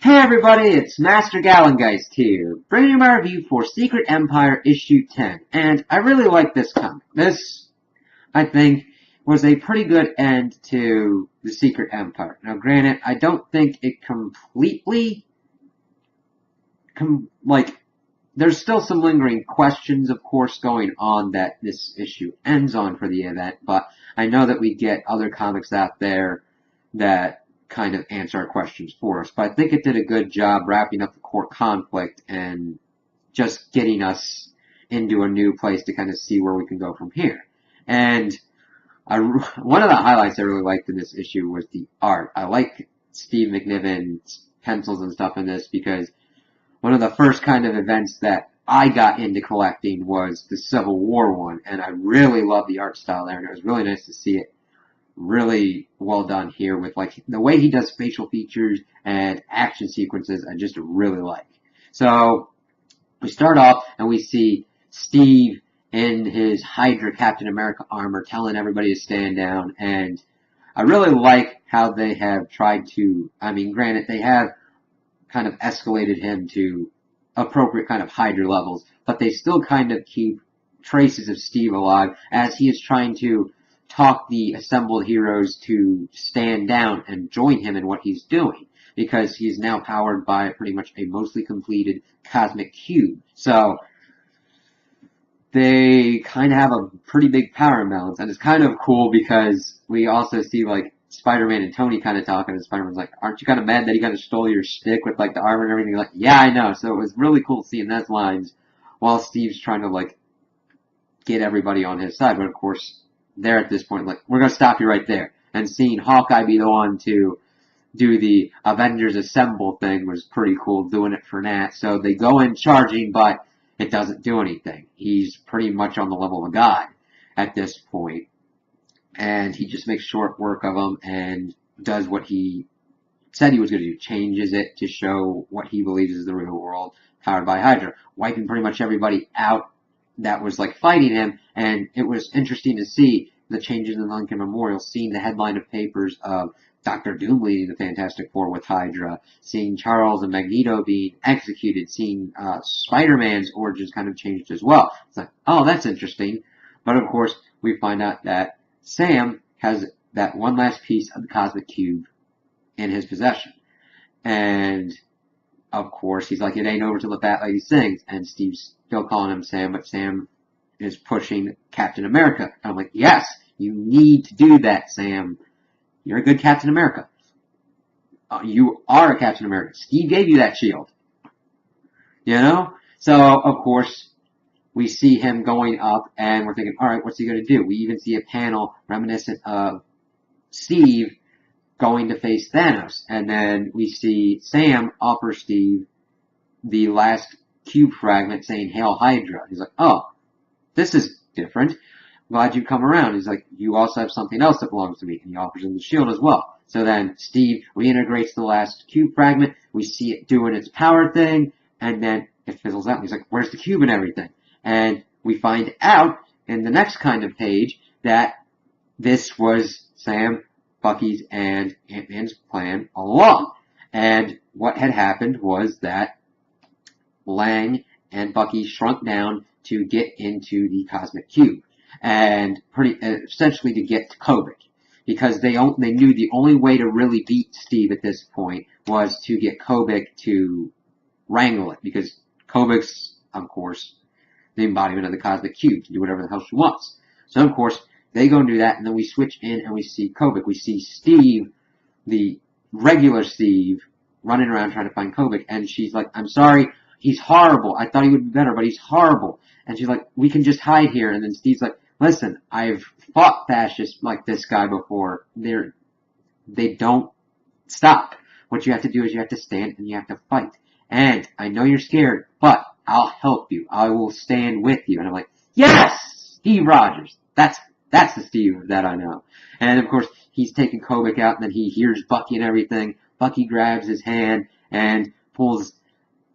Hey everybody, it's Master Galengeist here, bringing you my review for Secret Empire Issue 10, and I really like this comic. This, I think, was a pretty good end to the Secret Empire. Now granted, I don't think it completely, there's still some lingering questions, of course, going on that this issue ends on for the event, but I know that we get other comics out there that kind of answer our questions for us. But I think it did a good job wrapping up the core conflict and just getting us into a new place to kind of see where we can go from here. And one of the highlights I really liked in this issue was the art. I like Steve McNiven's pencils and stuff in this because one of the first kind of events that I got into collecting was the Civil War one, and I really love the art style there, and it was really nice to see it really well done here with like the way he does facial features and action sequences. I just really like. So we start off and we see Steve in his Hydra Captain America armor telling everybody to stand down, and I really like how they have tried to, granted they have kind of escalated him to appropriate kind of Hydra levels, but they still kind of keep traces of Steve alive as he is trying to talk the assembled heroes to stand down and join him in what he's doing, because he's now powered by pretty much a mostly completed cosmic cube. So they kind of have a pretty big power imbalance, and it's kind of cool because we also see like Spider-Man and Tony kind of talking, and Spider-Man's like, aren't you kind of mad that he kind of stole your stick with like the armor and everything? Like, yeah, I know. So it was really cool seeing those lines while Steve's trying to like get everybody on his side, but of course they're at this point like, we're going to stop you right there. And seeing Hawkeye be the one to do the Avengers Assemble thing was pretty cool, doing it for Nat. So they go in charging, but it doesn't do anything. He's pretty much on the level of a god at this point. And he just makes short work of them and does what he said he was going to do. Changes it to show what he believes is the real world, powered by Hydra. Wiping pretty much everybody out that was like fighting him, and it was interesting to see the changes in the Lincoln Memorial, seeing the headline of papers of Dr. Doom leading the Fantastic Four with Hydra, seeing Charles and Magneto being executed, seeing Spider-Man's origins kind of changed as well. It's like, oh, that's interesting. But of course, we find out that Sam has that one last piece of the Cosmic Cube in his possession. And of course, he's like, it ain't over till the fat lady sings, and Steve's still calling him Sam, but Sam is pushing Captain America. And I'm like, yes, you need to do that, Sam. You're a good Captain America. You are a Captain America. Steve gave you that shield. You know? So, of course, we see him going up, and we're thinking, alright, what's he going to do? We even see a panel reminiscent of Steve going to face Thanos. And then we see Sam offer Steve the last cube fragment saying, Hail Hydra. He's like, oh, this is different. Glad you come around. He's like, you also have something else that belongs to me. And he offers him the shield as well. So then Steve reintegrates the last cube fragment. We see it doing its power thing. And then it fizzles out. And he's like, where's the cube and everything? And we find out in the next kind of page that this was Sam, Bucky's, and Ant-Man's plan all along. And what had happened was that Lang and Bucky shrunk down to get into the Cosmic Cube, and essentially to get to Kobik, because they knew the only way to really beat Steve at this point was to get Kobik to wrangle it, because Kobik's, of course, the embodiment of the Cosmic Cube, to do whatever the hell she wants. So, of course, they go and do that, and then we switch in and we see Kobik. We see Steve, the regular Steve, running around trying to find Kobik, and she's like, I'm sorry, he's horrible. I thought he would be better, but he's horrible. And she's like, we can just hide here. And then Steve's like, listen, I've fought fascists like this guy before. They don't stop. What you have to do is you have to stand and you have to fight. And I know you're scared, but I'll help you. I will stand with you. And I'm like, yes, Steve Rogers. That's the Steve that I know. And of course, he's taking Kobik out, and then he hears Bucky and everything. Bucky grabs his hand and pulls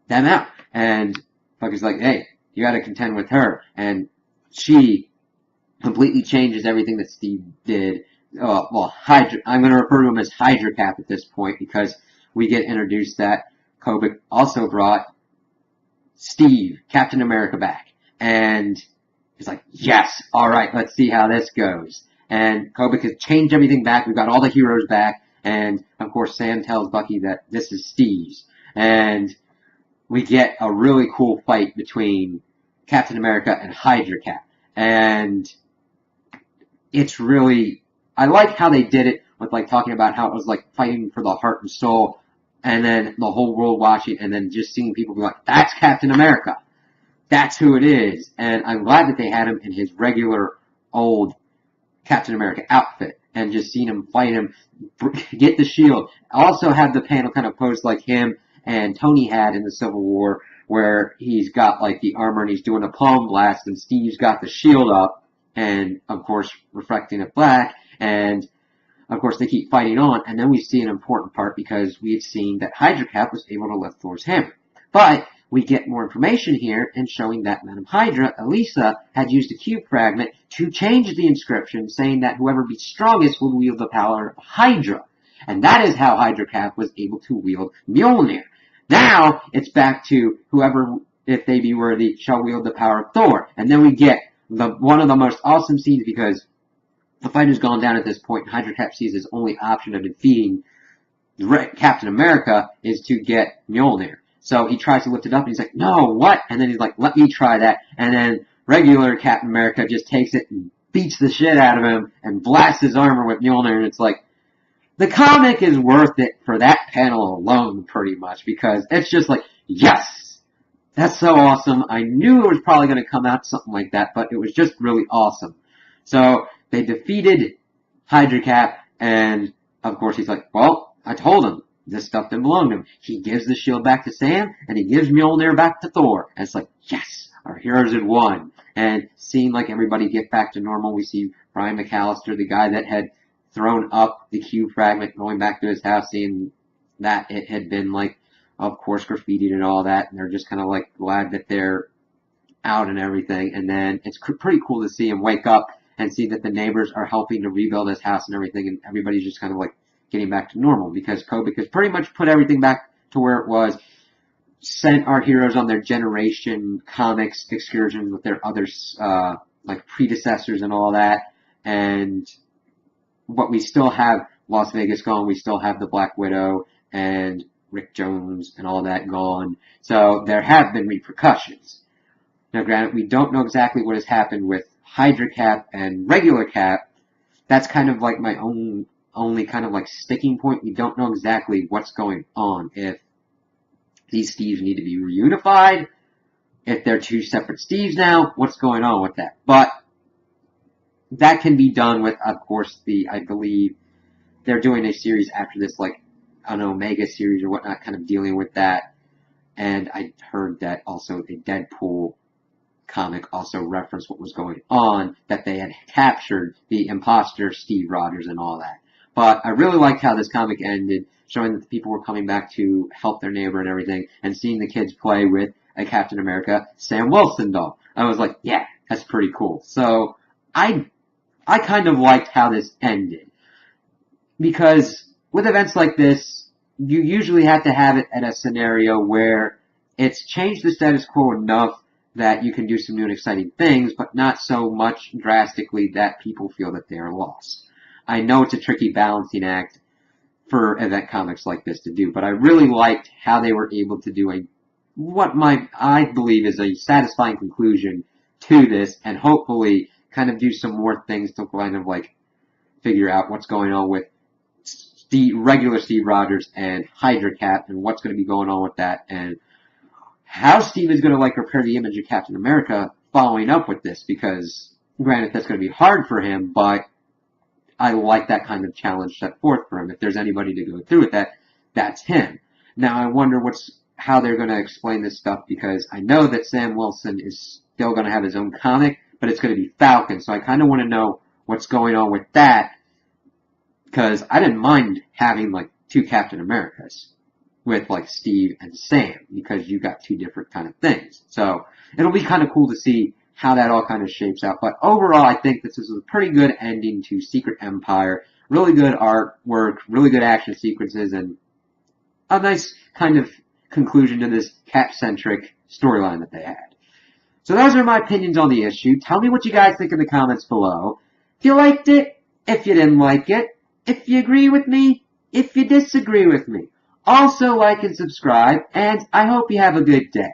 them out. And Bucky's like, hey, you gotta contend with her. And she completely changes everything that Steve did. Hydra, I'm gonna refer to him as Hydra Cap at this point, because we get introduced that Kobik also brought Steve, Captain America, back. And he's like, yes, alright, let's see how this goes. And Kobik has changed everything back. We've got all the heroes back. And, of course, Sam tells Bucky that this is Steve's. And we get a really cool fight between Captain America and Hydra Cap. And it's really, I like how they did it with like talking about how it was like fighting for the heart and soul, and then the whole world watching, and then just seeing people be like, that's Captain America. That's who it is. And I'm glad that they had him in his regular old Captain America outfit, and just seeing him fight him, get the shield. Also have the panel kind of posed like him and Tony had in the Civil War, where he's got like the armor and he's doing a palm blast, and Steve's got the shield up, and of course reflecting it black, and of course they keep fighting on, and then we see an important part because we had seen that Hydra Cap was able to lift Thor's hammer. But we get more information here in showing that Madame Hydra, Elisa, had used a cube fragment to change the inscription, saying that whoever be strongest would wield the power of Hydra. And that is how Hydra Cap was able to wield Mjolnir. Now, it's back to whoever, if they be worthy, shall wield the power of Thor. And then we get one of the most awesome scenes, because the fight has gone down at this point, and Hydra Cap sees his only option of defeating Captain America is to get Mjolnir. So he tries to lift it up, and he's like, no, what? And then he's like, let me try that. And then regular Captain America just takes it and beats the shit out of him and blasts his armor with Mjolnir. And it's like, the comic is worth it for that panel alone, pretty much, because it's just like, yes, that's so awesome. I knew it was probably going to come out something like that, but it was just really awesome. So they defeated Hydra Cap, and of course he's like, well, I told him this stuff didn't belong to him. He gives the shield back to Sam, and he gives Mjolnir back to Thor. And it's like, yes, our heroes had won. And seeing like everybody get back to normal, we see Brian McAllister, the guy that had thrown up the cube fragment, going back to his house, seeing that it had been like, of course, graffitied and all that, and they're just kind of like glad that they're out and everything. And then it's pretty cool to see him wake up and see that the neighbors are helping to rebuild his house and everything, and everybody's just kind of like getting back to normal, because Kobik has pretty much put everything back to where it was, sent our heroes on their Generation Comics excursions with their other like predecessors and all that, and but we still have Las Vegas gone, we still have the Black Widow and Rick Jones and all that gone, so there have been repercussions. Now granted, we don't know exactly what has happened with Hydra Cap and regular Cap. That's kind of like my only kind of like sticking point. We don't know exactly what's going on, if these Steves need to be reunified, if they're two separate Steves now, what's going on with that. But that can be done with, of course, I believe they're doing a series after this, like an Omega series or whatnot, kind of dealing with that. And I heard that also a Deadpool comic also referenced what was going on, that they had captured the imposter Steve Rogers and all that. But I really liked how this comic ended, showing that the people were coming back to help their neighbor and everything, and seeing the kids play with a Captain America Sam Wilson doll. I was like, yeah, that's pretty cool. So I kind of liked how this ended, because with events like this, you usually have to have it at a scenario where it's changed the status quo enough that you can do some new and exciting things, but not so much drastically that people feel that they are lost. I know it's a tricky balancing act for event comics like this to do, but I really liked how they were able to do I believe is a satisfying conclusion to this, and hopefully kind of do some more things to kind of like figure out what's going on with regular Steve Rogers and Hydra Cap, and what's going to be going on with that, and how Steve is going to like repair the image of Captain America following up with this, because granted that's going to be hard for him, but I like that kind of challenge set forth for him. If there's anybody to go through with that, that's him. Now I wonder how they're going to explain this stuff, because I know that Sam Wilson is still going to have his own comic, but it's going to be Falcon, so I kind of want to know what's going on with that, because I didn't mind having like two Captain Americas with like Steve and Sam, because you got two different kind of things. So it'll be kind of cool to see how that all kind of shapes out. But overall, I think this is a pretty good ending to Secret Empire. Really good artwork, really good action sequences, and a nice kind of conclusion to this Cap-centric storyline that they had. So those are my opinions on the issue. Tell me what you guys think in the comments below. If you liked it, if you didn't like it, if you agree with me, if you disagree with me. Also like and subscribe, and I hope you have a good day.